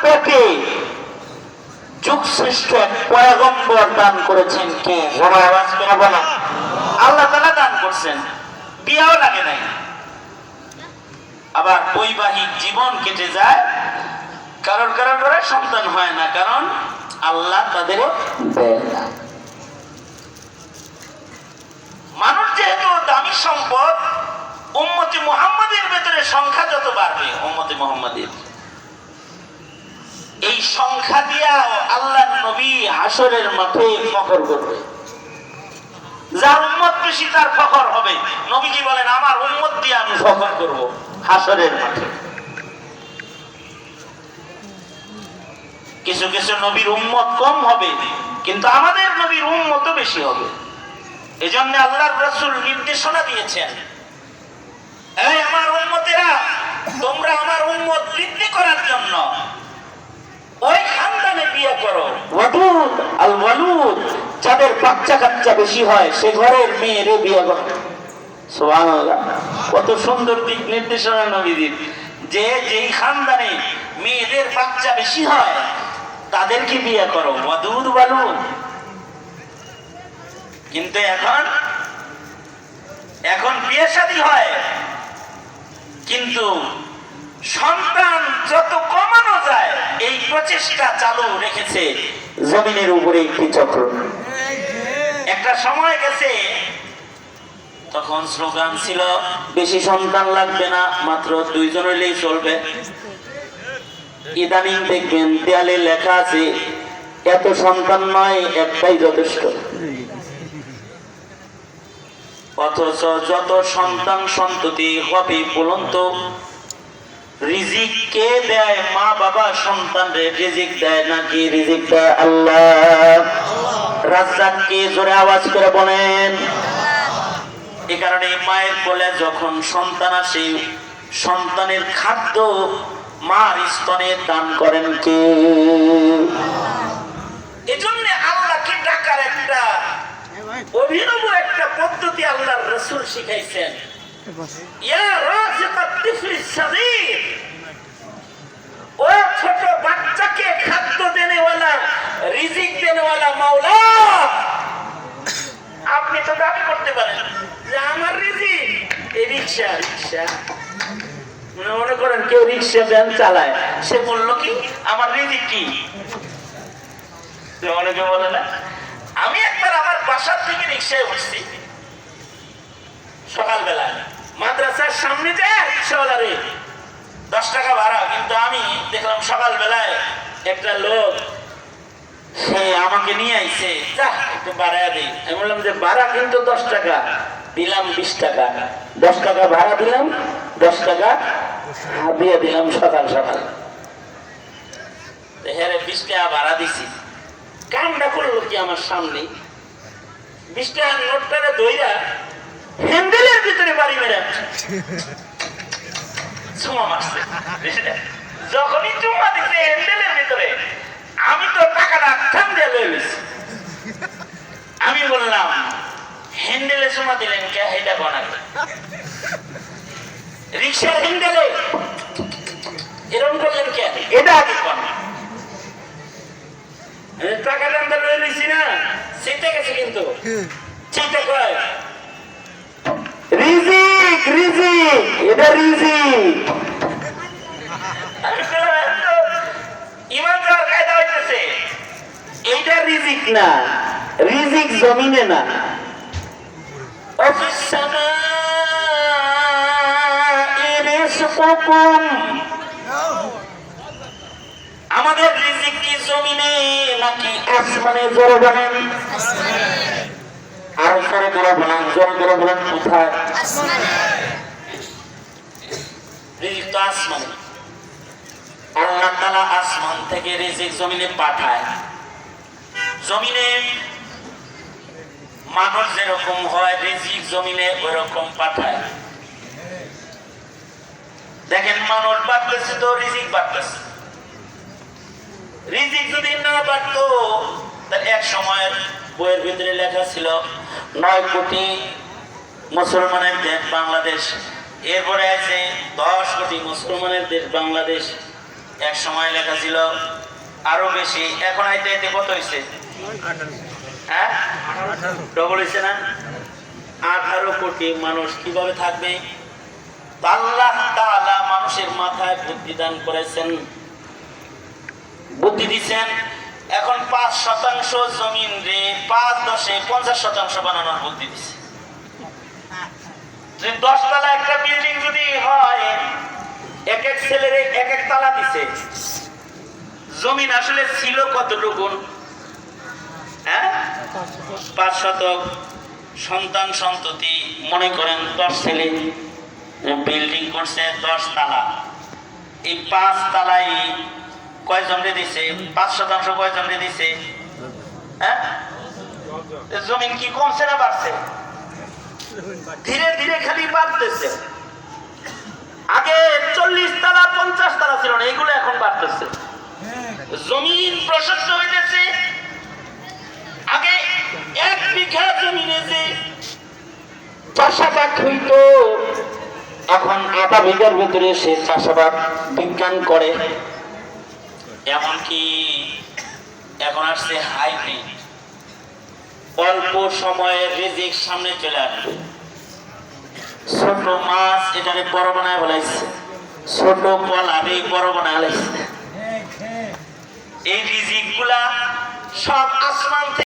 পেটে যুগ শ্রেষ্ঠ এক পয়গম্বর দান করেছেন কে? বড় আওয়াজ করে বলেন। আল্লাহ তাআলা দান করছেন, বিয়াও লাগে নাই। আবার বৈবাহিক জীবন কেটে যায়, কারোর ঘরে সন্তান হয় না, কারণ আল্লাহ তাদের দেয় না। মানুষ যেহেতু দামি সম্পদ, উম্মতে মুহাম্মাদের ভেতরে সংখ্যা যত বাড়বে, উম্মতে মুহাম্মাদের এই সংখ্যা দিয়া আল্লাহর নবী হাসরের মাঠে ফখর করবে। যার উম্মত বেশি তার ফখর হবে। নবীজি বলেন, আমার উম্মত দিয়ে আমি ফখর করব হাসরের মাঠে। কিছু কিছু নবীর উম্মত কম হবে, কিন্তু আমাদের নবীর উম্মত বেশি হবে। এজন্য আল্লাহর রাসূল নির্দেশনা দিয়েছেন, এই আমার উম্মতেরা, তোমরা আমার উম্মত বৃদ্ধি করার জন্য ওই খানদানে বিয়ে করো। ওয়াদুদ আল ওয়ালুদ, যাদের বাচ্চা কাচ্চা বেশি হয় সে ঘরের মেয়েরে বিয়ে করো। সুবহানাল্লাহ, কত সুন্দর দিক নির্দেশনা নবীজির, যে যেই খানদানে মেয়েদের বাচ্চা বেশি হয় তাদেরকে বিয়ে করো। ওয়াদুদ ওয়ালুদ। কিন্তু এখন বিয়ে শাদী হয়, কিন্তু সন্তান যত কমানো যায় এই প্রচেষ্টা চালু রেখেছে জমিনের উপরে একটি চক্র। একটা সময় গেছে, তখন স্লোগান ছিল বেশি সন্তান লাগবে না, মাত্র 2 জন হইলেই চলবে। ইদানিং দেখবেন দেয়ালে লেখা আছে এত সন্তান নয়, একটাই যথেষ্ট। অথচ যত সন্তান সন্ততি হবে বলুন তো, রিজিক কে দেয়? মা বাবা সন্তানরে রিজিক দেয় নাকি রিজিক দেয় আল্লাহ? রাজ্জাক কে? জোরে আওয়াজ করে বলেন। এই কারণে মায়ের কোলে যখন সন্তান আসে, সন্তানের খাদ্য মার স্তনে দান করেন কে? এজন্য আল্লাহকে ডাকার একটা অভিনব একটা পদ্ধতি আল্লাহর রাসূল শিখাইছেন। ইয়া রাযিকাত তিফলিস সাগীর, ও ছোট বাচ্চাকে খাদ্য দেনেওয়ালা, রিজিক দেনেওয়ালা মাওলা, আপনি তো দাবি করতে পারেন যে আমার রিজিক এই রিকশা। মনে করেন কেউ রিকশা ভ্যান চালায়, সে বললো কি আমার রিজিক কি? অনেকে বলে না, আমি একবার আমার বাসার থেকে রিকশায় উঠছি সকালবেলায়, মাদ্রাসার সামনে যায় রিকশাওয়ালারে 10 টাকা ভাড়া, কিন্তু আমি দেখলাম সকালবেলায় একটা লোক সে আমাকে নিয়ে আইছে, যা একটু বাড়ায় দিই। আমি বললাম যে ভাড়া কিন্তু 10 টাকা, দিলাম 20 টাকা। 10 টাকা ভাড়া দিলাম, 10 টাকা দিয়ে দিলাম সকাল সকাল। হেরে 20 টাকা ভাড়া দিছি, কামটা করলো কি আমার সামনে 20 টাকার নোটটারে ধইরা হ্যান্ডেলের ভিতরে বাড়ি মেরে চুমা মারছে। যখনই চুমা দিছে হ্যান্ডেলের ভিতরে, আমি তো টাকাটা টান দিয়ে লয়ে গেছি। আমি বললাম, হ্যান্ডেলে চুমা দিলেন কে? এটা বানাবে রিক্সার হ্যান্ডেলে এরকম করলেন কে? এটা আগে কোন টাকাটা আমরা লয়ে নিছি না, সেটা গেছে কিন্তু সেটা কয় রিজিক, রিজিক, এটা রিজিক। ইমান যাওয়ার কায়দা হইতেছে, এইটা রিজিক না, রিজিক জমিনে না। আমাদের রিজিক কি জমিনে নাকি আসমানে? জোরে বলেন। আর জোরে জোরে বলেন, জোরে জোরে বলেন কোথায়? রিজিক তো আসমানে। আল্লাহ তাআলা আসমান থেকে রিজিক জমিনে পাঠায়। জমিনে মানুষ যেরকম হয়, রিজিক জমিনে ওইরকম পাঠায়। দেখেন মানুষ বাড়তেছে তো রিজিক বাড়তেছে। রিজিক যদি না বাড়তো, তাহলে এক সময়ের বইয়ের ভিতরে লেখা ছিল 9 কোটি মুসলমানের দেশ বাংলাদেশ, এরপরে আছে 10 কোটি মুসলমানের দেশ বাংলাদেশ, এক সময় লেখা ছিল আরো বেশি, এখন আইতে আইতে কত হয়েছে? হ্যাঁ, ডবল হয়েছে না? 18 কোটি মানুষ কিভাবে থাকবে? আল্লাহ তাআলা মানুষের মাথায় বুদ্ধি দান করেছেন, বুদ্ধি দিচ্ছেন। এখন 5% জমিন রে 5-10-এ 50% বানানোর বুদ্ধি দিচ্ছে। 10 তলা একটা বিল্ডিং যদি হয়, এক এক ছেলের এক এক তালা দিছে, জমিন আসলে ছিল কতটুকু? হ্যাঁ, 5 শতক। সন্তান সন্ততি মনে করেন 10 ছেলে বিল্ডিং করছে 10 তালা, এই 5 তালাই কয়জনকে দিছে? 5% কয়জনকে দিছে? হ্যাঁ, জমিন কি কমছে না বাড়ছে? ধীরে ধীরে খালি বাড়তেছে। আগে 40 তালা 50 তালা ছিল না, এগুলো এখন বাড়তেছে। জমিন প্রশস্ত হইতেছে। আগে 1 বিঘা জমিনে যে চাষাবাদ হইতো, এখন 1/2 বিঘার ভিতরে সে চাষাবাদ বিজ্ঞান করে। এমনকি এখন আসছে হাইব্রিড, অল্প সময়ে রিজিক সামনে চলে আসবে। ছোট মাছ এটারে বড় বানায় বলাইছে, ছোট কলারে বড় বানায় বলাইছে। এই রিজিক গুলা সব আসমান থেকে